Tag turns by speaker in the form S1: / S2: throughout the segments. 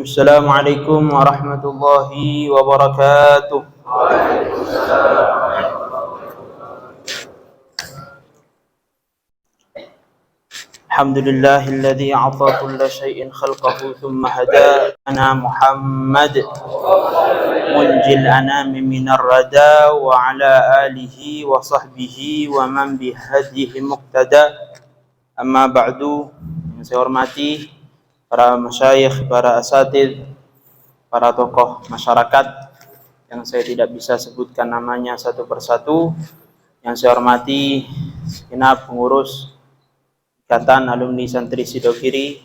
S1: Assalamualaikum warahmatullahi wabarakatuh. Alhamdulillahilladzi a'ta kulla syai'in khalqahu thumma hada ana Muhammad munjil anami minar rada wa ala alihi wa sahbihi wa man bihadihi muqtada. Amma ba'du. Yang saya hormati para masyayikh, para asatidz, para tokoh masyarakat yang saya tidak bisa sebutkan namanya satu persatu. Yang saya hormati segenap pengurus Ikatan Alumni Santri Sidogiri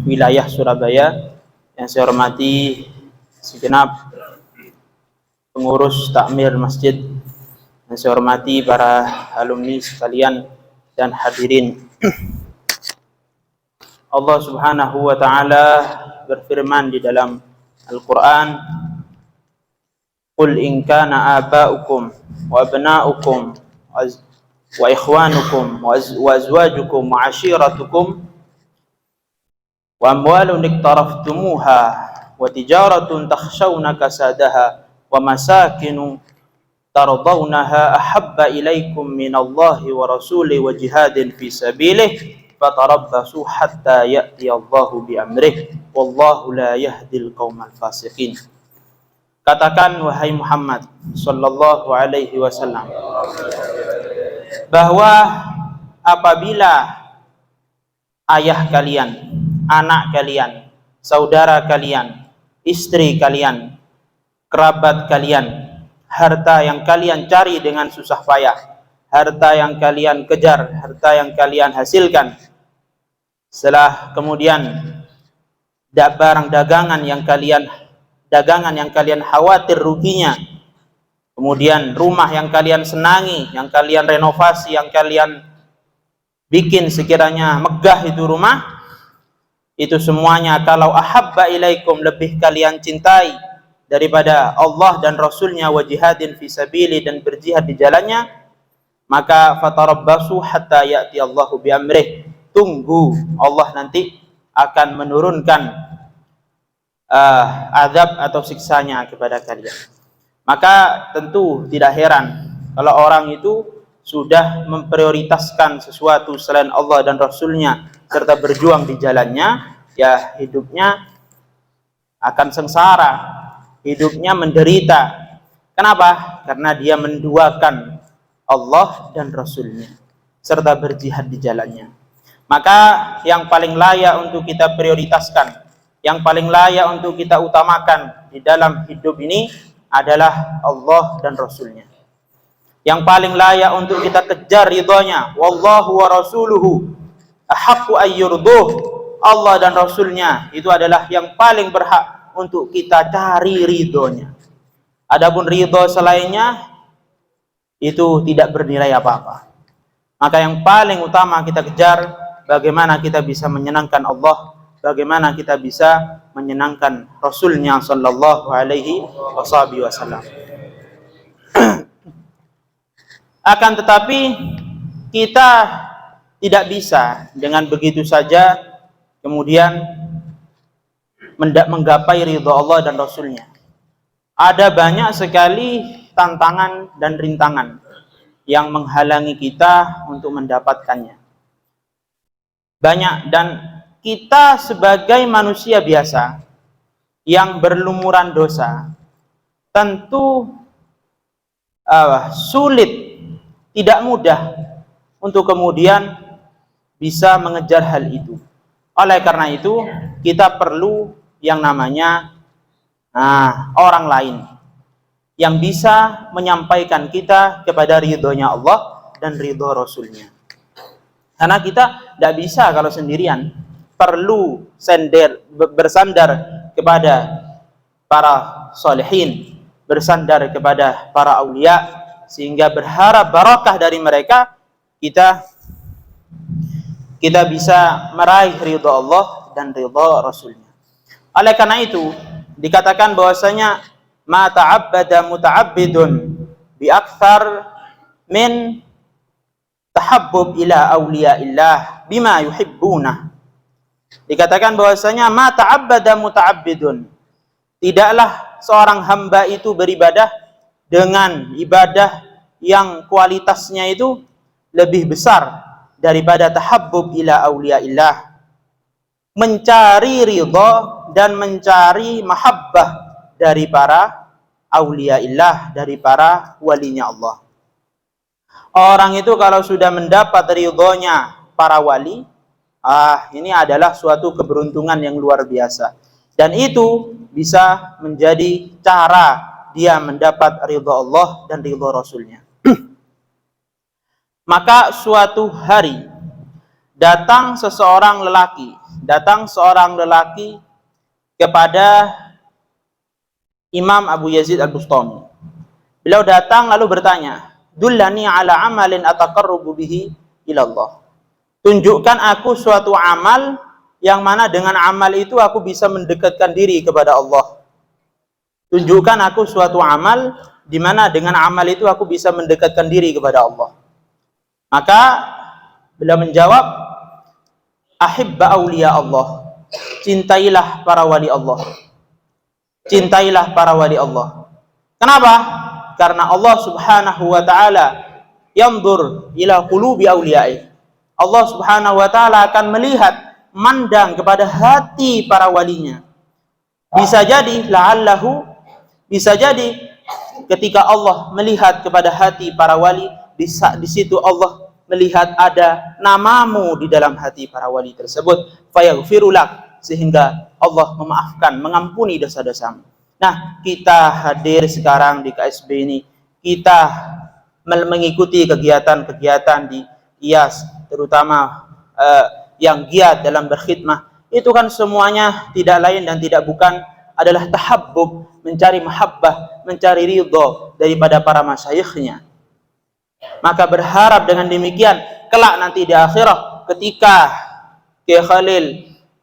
S1: wilayah Surabaya. Yang saya hormati segenap pengurus takmir masjid. Yang saya hormati para alumni sekalian dan hadirin. Allah Subhanahu wa taala berfirman di dalam Al-Qur'an, "Qul in kana aba'ukum wa abna'ukum wa ikhwanukum wa azwajukum wa 'ashiratukum wa amwalun iqtaraftumuha wa tijaratun takhshawna kasadaha wa masakinu tardawnaha ahabba ilaikum minallahi wa rasulihi wa jihadin fi sabilihi fatarabbasu hatta ya'tiyallahu bi amrih wallahu la yahdil qaumal fasiqin." Katakan wahai Muhammad sallallahu alaihi wasallam bahwa apabila ayah kalian, anak kalian, saudara kalian, istri kalian, kerabat kalian, harta yang kalian cari dengan susah payah, harta yang kalian kejar, harta yang kalian hasilkan, setelah kemudian barang dagangan yang kalian khawatir ruginya, kemudian rumah yang kalian senangi, yang kalian renovasi, yang kalian bikin sekiranya megah itu rumah, itu semuanya kalau ahabba ilaikum, lebih kalian cintai daripada Allah dan Rasulnya, wa jihadin fi sabili, dan berjihad di jalannya, maka fatarabbasu hatta ya'ti Allahu bi amrih, tunggu Allah nanti akan menurunkan azab atau siksanya kepada kalian. Maka tentu tidak heran kalau orang itu sudah memprioritaskan sesuatu selain Allah dan Rasulnya serta berjuang di jalannya, ya hidupnya akan sengsara, hidupnya menderita. Kenapa? Karena dia menduakan Allah dan Rasulnya serta berjihad di jalannya. Maka yang paling layak untuk kita prioritaskan, yang paling layak untuk kita utamakan di dalam hidup ini adalah Allah dan Rasulnya. Yang paling layak untuk kita kejar ridhonya, wallahu wa rasuluhu ahaqqu ayyurduh, Allah dan Rasulnya itu adalah yang paling berhak untuk kita cari ridhonya. Adapun ridho selainnya itu tidak bernilai apa-apa. Maka yang paling utama kita kejar, bagaimana kita bisa menyenangkan Allah, bagaimana kita bisa menyenangkan Rasulnya sallallahu alaihi wasallam. Akan tetapi kita tidak bisa dengan begitu saja kemudian menggapai ridha Allah dan Rasulnya. Ada banyak sekali tantangan dan rintangan yang menghalangi kita untuk mendapatkannya. Banyak, dan kita sebagai manusia biasa yang berlumuran dosa tentu sulit, tidak mudah untuk kemudian bisa mengejar hal itu. Oleh karena itu kita perlu yang namanya orang lain yang bisa menyampaikan kita kepada ridhonya Allah dan ridho Rasulnya. Karena kita tidak bisa kalau sendirian, perlu bersandar kepada para salihin, bersandar kepada para aulia, sehingga berharap barakah dari mereka kita bisa meraih ridha Allah dan ridha Rasulnya. Oleh karena itu dikatakan bahwasanya ma ta'abbada muta'abbidun bi akthar min tahabbub ila awliyaillah bima yuhibbuna. Dikatakan bahwasanya ma ta'abbada muta'abbidun. Tidaklah seorang hamba itu beribadah dengan ibadah yang kualitasnya itu lebih besar daripada tahabbub ila auliyaillah, mencari ridha dan mencari mahabbah dari para auliyaillah, dari para walinya Allah. Orang itu kalau sudah mendapat ridhonya para wali, ini adalah suatu keberuntungan yang luar biasa. Dan itu bisa menjadi cara dia mendapat ridha Allah dan ridha Rasulnya. Maka suatu hari datang seorang lelaki kepada Imam Abu Yazid Al-Bustami. Beliau datang lalu bertanya, "Dullani ala amalin ataqarrubu bihi ila Allah." Tunjukkan aku suatu amal yang mana dengan amal itu aku bisa mendekatkan diri kepada Allah. Tunjukkan aku suatu amal di mana dengan amal itu aku bisa mendekatkan diri kepada Allah. Maka beliau menjawab, ahibba awliya Allah. Cintailah para wali Allah. Cintailah para wali Allah. Kenapa? Karena Allah Subhanahu wa ta'ala yanzur ila qulubi awliya'i. Allah Subhanahu wa ta'ala akan melihat, mandang kepada hati para walinya. Bisa jadi la'allahu, bisa jadi ketika Allah melihat kepada hati para wali, di situ Allah melihat ada namamu di dalam hati para wali tersebut, fayaghfirulak, sehingga Allah memaafkan, mengampuni dosa-dosamu. Nah, kita hadir sekarang di KSB ini, kita mengikuti kegiatan-kegiatan di IAS, terutama yang giat dalam berkhidmah, itu kan semuanya tidak lain dan tidak bukan adalah tahabbub, mencari mahabbah, mencari ridho daripada para masyayikhnya. Maka berharap dengan demikian, kelak nanti di akhirat, ketika Kiai Khalil,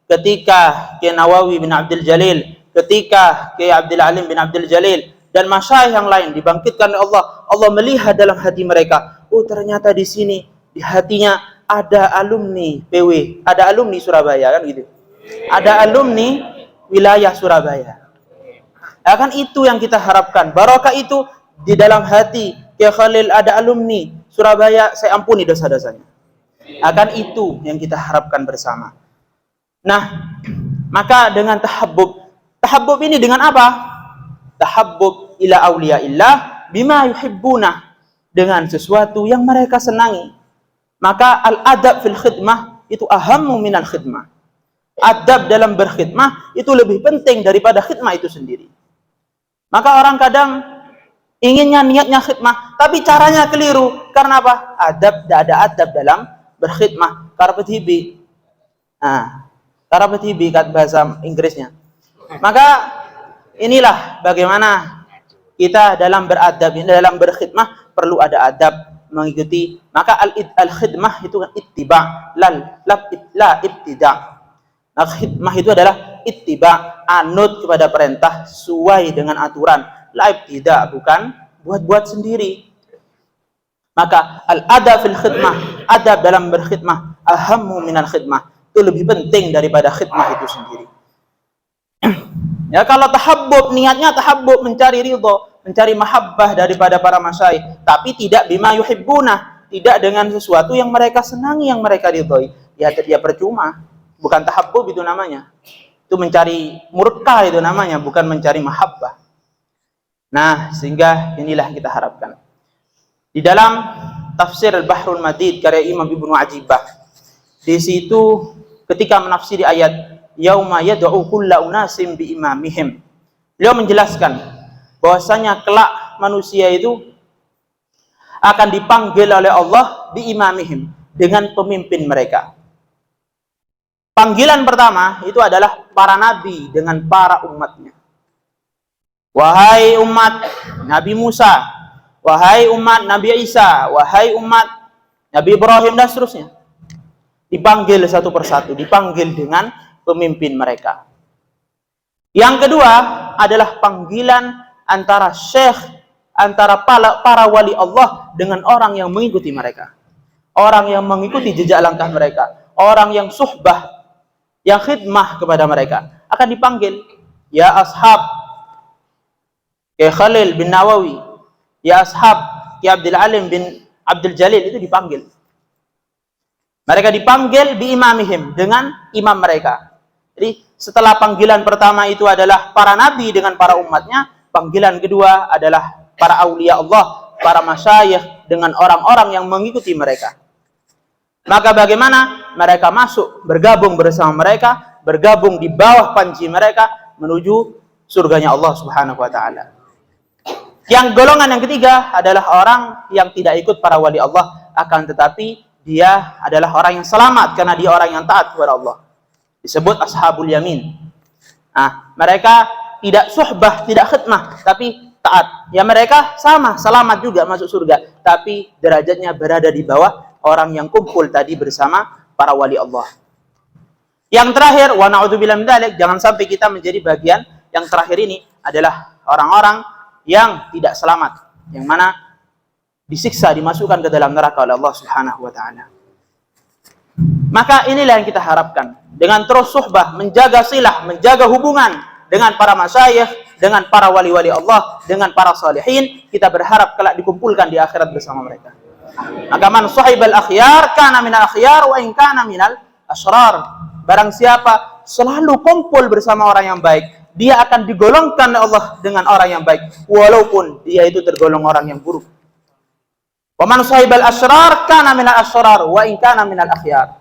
S1: ketika Kiai Nawawi bin Abdul Jalil, ketika Kiai Abdul Alim bin Abdul Jalil, dan masyayikh yang lain dibangkitkan oleh Allah, Allah melihat dalam hati mereka, oh ternyata di sini, di hatinya ada alumni PW, ada alumni Surabaya, kan gitu. Ada alumni wilayah Surabaya. Ya kan itu yang kita harapkan. Barokah itu di dalam hati Kiai Khalil, ada alumni Surabaya, saya ampuni dosa-dosanya. Akan itu yang kita harapkan bersama. Nah, maka dengan tahabbub ini dengan apa? Tahabbub ila auliyaillah bima yuhibbuna, dengan sesuatu yang mereka senangi. Maka al-adab fil khidmah itu ahammu minal khidmah. Adab dalam berkhidmah itu lebih penting daripada khidmah itu sendiri. Maka orang kadang inginnya niatnya khidmah, tapi caranya keliru. Karena apa? Tidak ada adab dalam berkhidmah. Karpet-hibi. Karpet-hibi kat bahasa Inggrisnya. Maka inilah bagaimana kita dalam beradab, dalam berkhidmah perlu ada adab, mengikuti. Maka al-khidmah itu ittiba, la ibtida. Maka khidmah itu adalah ittiba, anut kepada perintah, sesuai dengan aturan. La ibtida, bukan buat-buat sendiri. Maka al-adab fil khidmah, adab dalam berkhidmah, ahammu minal khidmah, itu lebih penting daripada khidmah itu sendiri. Ya, kalau tahabbub, niatnya tahabbub, mencari ridho, mencari mahabbah daripada para masyayikh, tapi tidak bima yuhibbuna, tidak dengan sesuatu yang mereka senangi, yang mereka ridhoi, ya dia percuma. Bukan tahabbub itu namanya. Itu mencari murka itu namanya, bukan mencari mahabbah. Nah, sehingga inilah kita harapkan. Di dalam tafsir Al-Bahrul Madid karya Imam Ibnu Ajibah, di situ ketika menafsiri ayat yauma yad'u kulla unasim bi imamihim, beliau menjelaskan bahwasanya kelak manusia itu akan dipanggil oleh Allah bi imamihim, dengan pemimpin mereka. Panggilan pertama itu adalah para nabi dengan para umatnya. Wahai umat Nabi Musa, wahai umat Nabi Isa, wahai umat Nabi Ibrahim, dan seterusnya. Dipanggil satu persatu, dipanggil dengan pemimpin mereka. Yang kedua adalah panggilan antara syekh, antara para wali Allah dengan orang yang mengikuti mereka. Orang yang mengikuti jejak langkah mereka. Orang yang suhbah, yang khidmah kepada mereka akan dipanggil, ya ashab ya Khalil bin Nawawi, ya ashab ya Abdul Alim bin Abdul Jalil, itu dipanggil. Mereka dipanggil bi imamihim, dengan imam mereka. Jadi setelah panggilan pertama itu adalah para nabi dengan para umatnya, panggilan kedua adalah para aulia Allah, para masyayikh dengan orang-orang yang mengikuti mereka. Maka bagaimana mereka masuk, bergabung bersama mereka, bergabung di bawah panji mereka menuju surganya Allah Subhanahu wa taala. Yang golongan yang ketiga adalah orang yang tidak ikut para wali Allah, akan tetapi dia adalah orang yang selamat karena dia orang yang taat kepada Allah. Disebut ashabul yamin. Nah, mereka tidak suhbah, tidak khidmah, tapi taat. Ya mereka sama, selamat juga masuk surga, tapi derajatnya berada di bawah orang yang kumpul tadi bersama para wali Allah. Yang terakhir, wa na'udzubillah min dzalik, jangan sampai kita menjadi bagian yang terakhir ini, adalah orang-orang yang tidak selamat, yang mana disiksa, dimasukkan ke dalam neraka oleh Allah Subhanahu wa taala. Maka inilah yang kita harapkan, dengan terus suhbah, menjaga silah, menjaga hubungan dengan para masyayikh, dengan para wali-wali Allah, dengan para salihin, kita berharap kelak dikumpulkan di akhirat bersama mereka. Maka man sahibal akhyar kana minal akhyar wa in kana minal asyrar. Barang siapa selalu kumpul bersama orang yang baik, dia akan digolongkan oleh Allah dengan orang yang baik, walaupun dia itu tergolong orang yang buruk. Wa man sahibal asyrar kana minal asyrar wa in kana minal akhyar.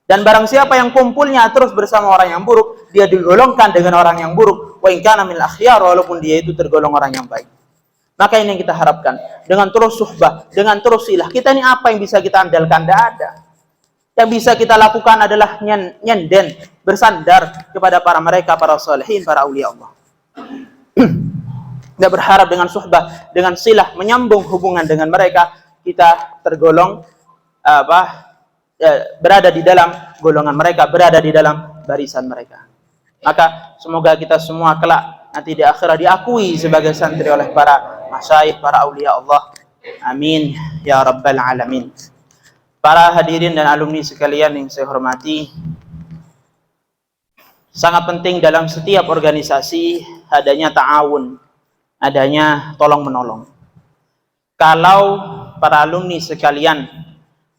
S1: Dan barang siapa yang kumpulnya terus bersama orang yang buruk, dia digolongkan dengan orang yang buruk, wa in kana minal akhyar, walaupun dia itu tergolong orang yang baik. Maka ini yang kita harapkan, dengan terus suhbah, dengan terus silah. Kita ini apa yang bisa kita andalkan? Tidak ada. Yang bisa kita lakukan adalah nyenden, bersandar kepada para mereka, para salihin, para aulia Allah. Kita berharap dengan suhbah, dengan silah, menyambung hubungan dengan mereka, kita tergolong berada di dalam golongan mereka, berada di dalam barisan mereka. Maka semoga kita semua kelak nanti di akhirat diakui sebagai santri oleh para masyayikh, para aulia Allah. Amin ya rabbal alamin. Para hadirin dan alumni sekalian yang saya hormati, sangat penting dalam setiap organisasi adanya ta'awun, adanya tolong menolong. Kalau para alumni sekalian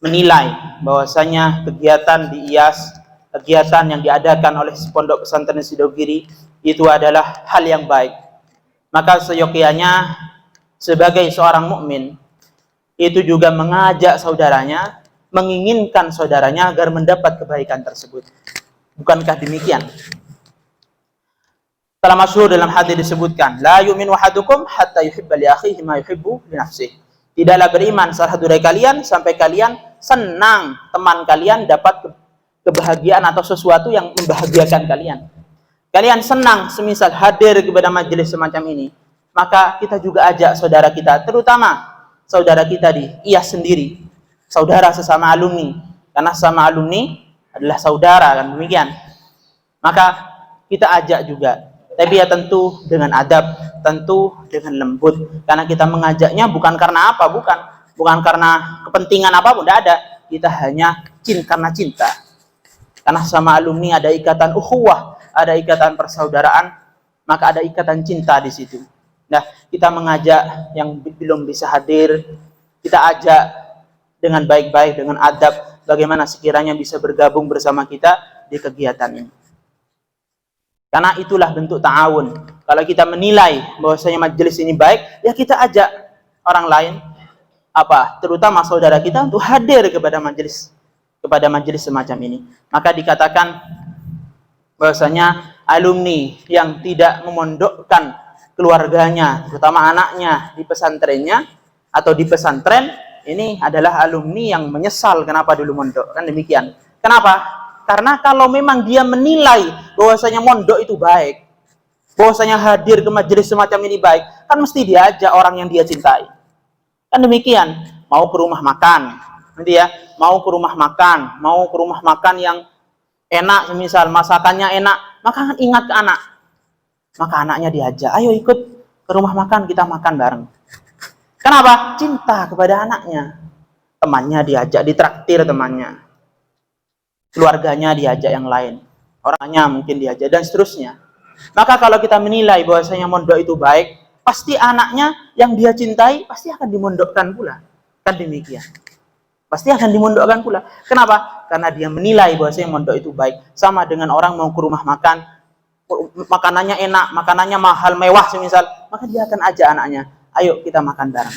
S1: menilai bahwasanya kegiatan di IAS, kegiatan yang diadakan oleh Pondok Pesantren Sidogiri itu adalah hal yang baik, maka seyogyanya sebagai seorang mukmin itu juga mengajak saudaranya, menginginkan saudaranya agar mendapat kebaikan tersebut. Bukankah demikian? Telah masyhur dalam hadis disebutkan, la yu'minu ahadukum hatta yuhibba li akhihi ma yuhibbu li nafsihi. Tidaklah beriman salah satu dari kalian sampai kalian senang teman kalian dapat kebahagiaan atau sesuatu yang membahagiakan kalian. Kalian senang semisal hadir kepada majelis semacam ini, maka kita juga ajak saudara kita, terutama saudara kita di IAS sendiri, saudara sesama alumni, karena sama alumni adalah saudara, kan demikian. Maka kita ajak juga, tapi ya tentu dengan adab, tentu dengan lembut, karena kita mengajaknya bukan karena apa, bukan karena kepentingan apapun, tidak ada. Kita hanya karena cinta, karena sama alumni ada ikatan ukhuwah, ada ikatan persaudaraan, maka ada ikatan cinta di situ. Nah, kita mengajak yang belum bisa hadir, kita ajak dengan baik-baik, dengan adab, bagaimana sekiranya bisa bergabung bersama kita di kegiatan ini. Karena itulah bentuk ta'awun. Kalau kita menilai bahwasanya majelis ini baik, ya kita ajak orang lain, terutama saudara kita, untuk hadir kepada majelis semacam ini. Maka dikatakan bahwasanya alumni yang tidak memondokkan keluarganya, terutama anaknya di pesantrennya atau di pesantren, ini adalah alumni yang menyesal kenapa dulu mondok, kan demikian. Kenapa? Karena kalau memang dia menilai bahwasanya mondok itu baik, bahwasanya hadir ke majelis semacam ini baik, kan mesti diajak orang yang dia cintai. Kan demikian. Mau ke rumah makan, nanti ya, mau ke rumah makan yang enak, misal masakannya enak, maka kan ingat ke anak. Maka anaknya diajak, ayo ikut ke rumah makan, kita makan bareng. Kenapa? Cinta kepada anaknya. Temannya diajak, ditraktir temannya. Keluarganya diajak yang lain. orangnya mungkin diajar dan seterusnya. Maka kalau kita menilai bahwasanya mondok itu baik, pasti anaknya yang dia cintai pasti akan dimondokkan pula. Kan demikian. Pasti akan dimondokkan pula. Kenapa? Karena dia menilai bahwasanya mondok itu baik. Sama dengan orang mau ke rumah makan, makanannya enak, makanannya mahal, mewah semisal, maka dia akan ajak anaknya, ayo kita makan bareng.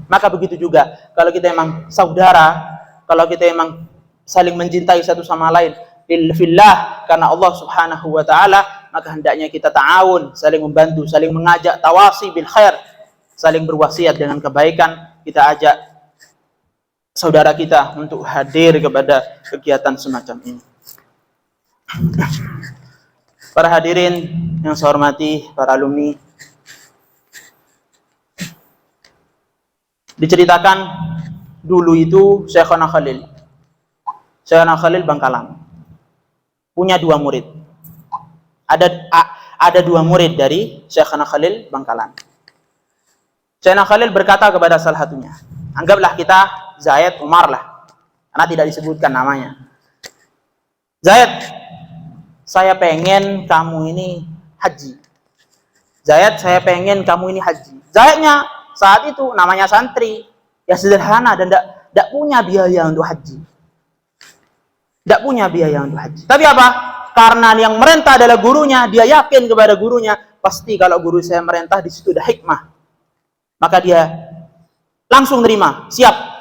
S1: Maka begitu juga kalau kita memang saudara, kalau kita memang saling mencintai satu sama lain fillah karena Allah Subhanahu wa taala, maka hendaknya kita ta'awun, saling membantu, saling mengajak, tawasi bil khair, saling berwasiat dengan kebaikan. Kita ajak saudara kita untuk hadir kepada kegiatan semacam ini. Para hadirin yang saya hormati, para alumni, diceritakan dulu itu Syekhona Khalil Bangkalan punya 2 murid. Ada 2 murid dari Syekhona Khalil Bangkalan. Syekhona Khalil berkata kepada salah satunya, anggaplah kita Zaid Umar lah, karena tidak disebutkan namanya. Zaid, saya pengen kamu ini haji. Zaid, saya pengen kamu ini haji. Zaidnya saat itu namanya santri, ya sederhana dan tidak punya biaya untuk haji. Tidak punya biaya untuk haji. Tapi apa? Karena yang merintah adalah gurunya, dia yakin kepada gurunya, pasti kalau guru saya merintah di situ ada hikmah. Maka dia langsung terima, siap.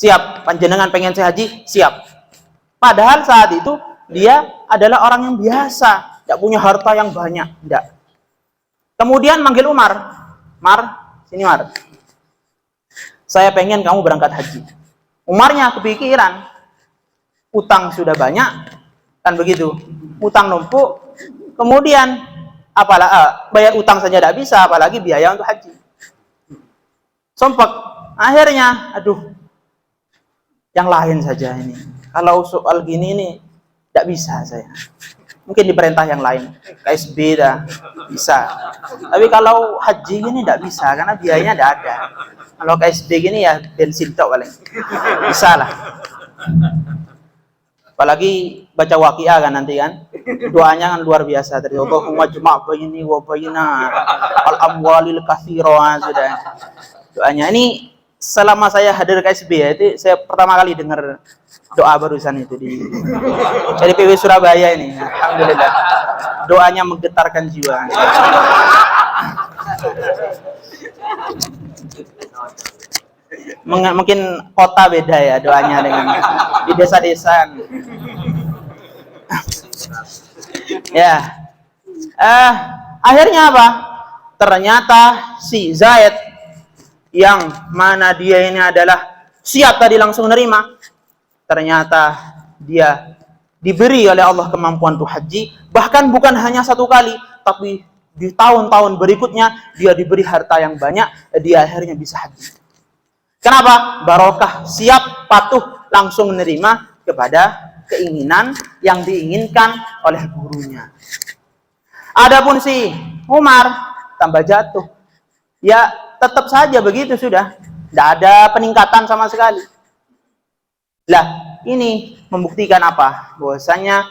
S1: Siap, panjenengan pengen saya haji, siap. Padahal saat itu dia adalah orang yang biasa, tidak punya harta yang banyak, tidak. Kemudian manggil Umar, sini Umar. Saya pengen kamu berangkat haji. Umarnya kepikiran, utang sudah banyak, kan begitu. Utang numpuk, kemudian bayar utang saja tidak bisa, apalagi biaya untuk haji. Sompek, akhirnya, yang lain saja ini. Kalau soal gini nih, tidak bisa saya. Mungkin diperintah yang lain. KSB dah bisa. Tapi kalau haji gini tidak bisa, karena biayanya tidak ada. Kalau KSB gini ya bensin tok paling. Bisa lah. Apalagi baca waqiah kan nanti kan. Doanya kan luar biasa. Allahumma jma' baini wa baina al-amwalil katsira, sudah. Doanya ini selama saya hadir KSB ya, itu saya pertama kali dengar doa barusan itu dari PW Surabaya ini. Alhamdulillah. Doanya menggetarkan jiwa. Mungkin kota beda ya doanya dengan di desa-desa. Ya. Akhirnya apa? Ternyata si Zaid yang mana dia ini adalah siap tadi langsung nerima. Ternyata dia diberi oleh Allah kemampuan untuk haji, bahkan bukan hanya 1 kali, tapi di tahun-tahun berikutnya dia diberi harta yang banyak, dia akhirnya bisa haji. Kenapa? Barokah, siap, patuh, langsung menerima kepada keinginan yang diinginkan oleh gurunya. Adapun si Umar tambah jatuh, ya tetap saja begitu sudah, tidak ada peningkatan sama sekali. Lah, ini membuktikan apa? Bahwasanya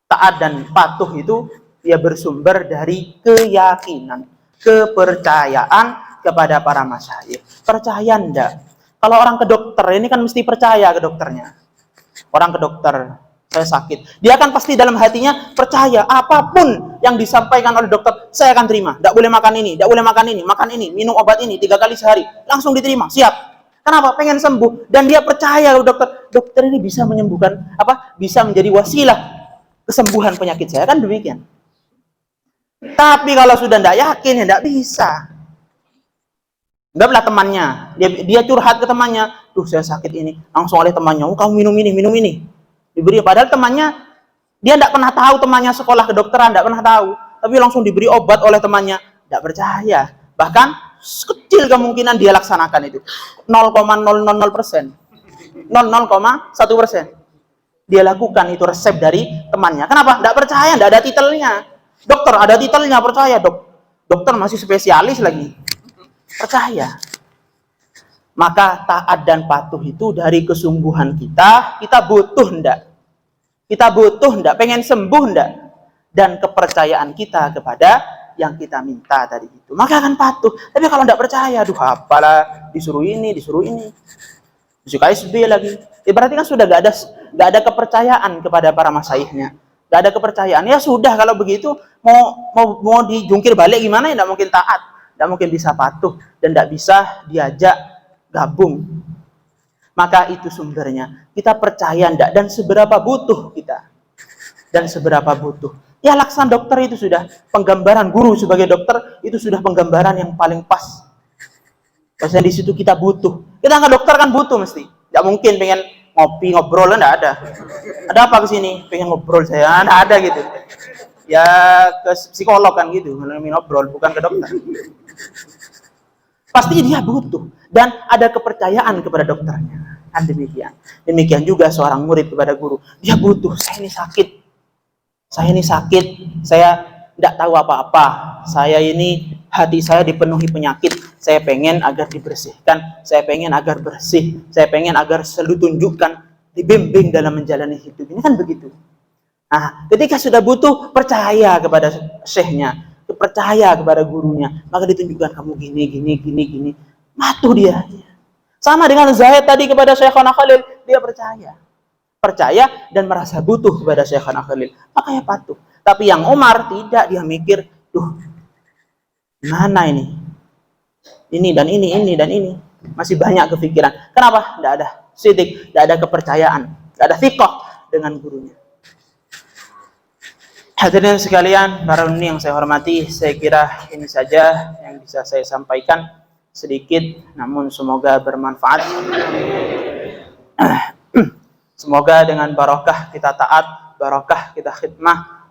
S1: taat dan patuh itu ya bersumber dari keyakinan, kepercayaan kepada para masyayikh. Percaya enggak? Kalau orang ke dokter ini kan mesti percaya ke dokternya. Orang ke dokter, saya sakit, dia kan pasti dalam hatinya percaya apapun yang disampaikan oleh dokter, saya akan terima. Tidak boleh makan ini, tidak boleh makan ini, makan ini, minum obat ini 3 kali sehari, langsung diterima, siap. Kenapa? Pengen sembuh dan dia percaya ke dokter. Dokter ini bisa menyembuhkan bisa menjadi wasilah kesembuhan penyakit saya, kan demikian. Tapi kalau sudah tidak yakin, ya tidak bisa. Enggaklah temannya, dia curhat ke temannya, saya sakit ini, langsung oleh temannya, kamu minum ini. Diberi, padahal temannya dia tidak pernah tahu, temannya sekolah kedokteran tidak pernah tahu, tapi langsung diberi obat oleh temannya, tidak percaya. Bahkan kecil kemungkinan dia laksanakan itu, 0,000%, 0,1%. Dia lakukan itu resep dari temannya. Kenapa? Tidak percaya, tidak ada titelnya. Dokter ada titelnya, percaya dokter masih spesialis lagi, percaya. Maka taat dan patuh itu dari kesungguhan kita butuh enggak? Kita butuh ndak, pengen sembuh ndak, dan kepercayaan kita kepada yang kita minta tadi itu, maka akan patuh. Tapi kalau ndak percaya, aduh apalah, disuruh ini, disukai SB lagi. Berarti kan sudah gak ada kepercayaan kepada para masyaykhnya. Gak ada kepercayaan. Ya sudah, kalau begitu mau dijungkir balik gimana ya, ndak mungkin taat, ndak mungkin bisa patuh, dan ndak bisa diajak gabung. Maka itu sumbernya. Kita percaya ndak, dan seberapa butuh kita. Dan seberapa butuh. Ya laksan dokter itu sudah penggambaran, guru sebagai dokter itu sudah penggambaran yang paling pas. Maksudnya di situ kita butuh. Kita nggak dokter kan butuh mesti. Nggak mungkin pengen ngopi ngobrol, nggak ada. Ada apa kesini? Pengen ngobrol saya, nggak ada gitu. Ya ke psikolog kan gitu, ngobrol, bukan ke dokter. Pasti dia butuh, dan ada kepercayaan kepada dokternya. Kan demikian. Demikian juga seorang murid kepada guru. Dia butuh, saya ini sakit, saya tidak tahu apa-apa, saya ini hati saya dipenuhi penyakit, saya pengen agar dibersihkan, saya pengen agar bersih, saya pengen agar selalu tunjukkan, dibimbing dalam menjalani hidup. Ini kan begitu. Nah, ketika sudah butuh, percaya kepada syekhnya, percaya kepada gurunya, maka ditunjukkan kamu gini, matuh dia. Sama dengan Zaid tadi kepada Syekhana Khalil, dia percaya dan merasa butuh kepada Syekhana Khalil, makanya patuh. Tapi yang Umar tidak, dia mikir, duh, mana ini dan ini, masih banyak kepikiran. Kenapa? Tidak ada sidik, tidak ada kepercayaan, tidak ada thiqah dengan gurunya. Hadirin sekalian, para uni yang saya hormati, saya kira ini saja yang bisa saya sampaikan, sedikit namun semoga bermanfaat. Semoga dengan barokah kita taat, barokah kita khidmah,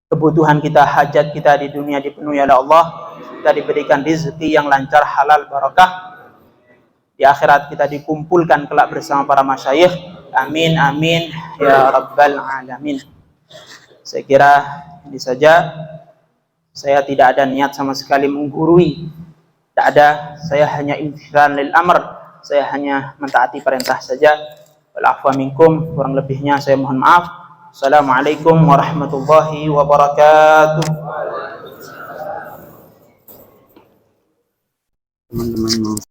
S1: kebutuhan kita, hajat kita di dunia dipenuhi oleh Allah, kita diberikan rezeki yang lancar, halal, barokah. Di akhirat kita dikumpulkan kelak bersama para masyayikh. Amin, amin, ya rabbal alamin. Saya kira ini saja. Saya tidak ada niat sama sekali menggurui. Tidak ada, saya hanya imtithal lil amr. Saya hanya mentaati perintah saja. Wal afwa minkum, kurang lebihnya saya mohon maaf. Assalamualaikum warahmatullahi wabarakatuh. Teman-teman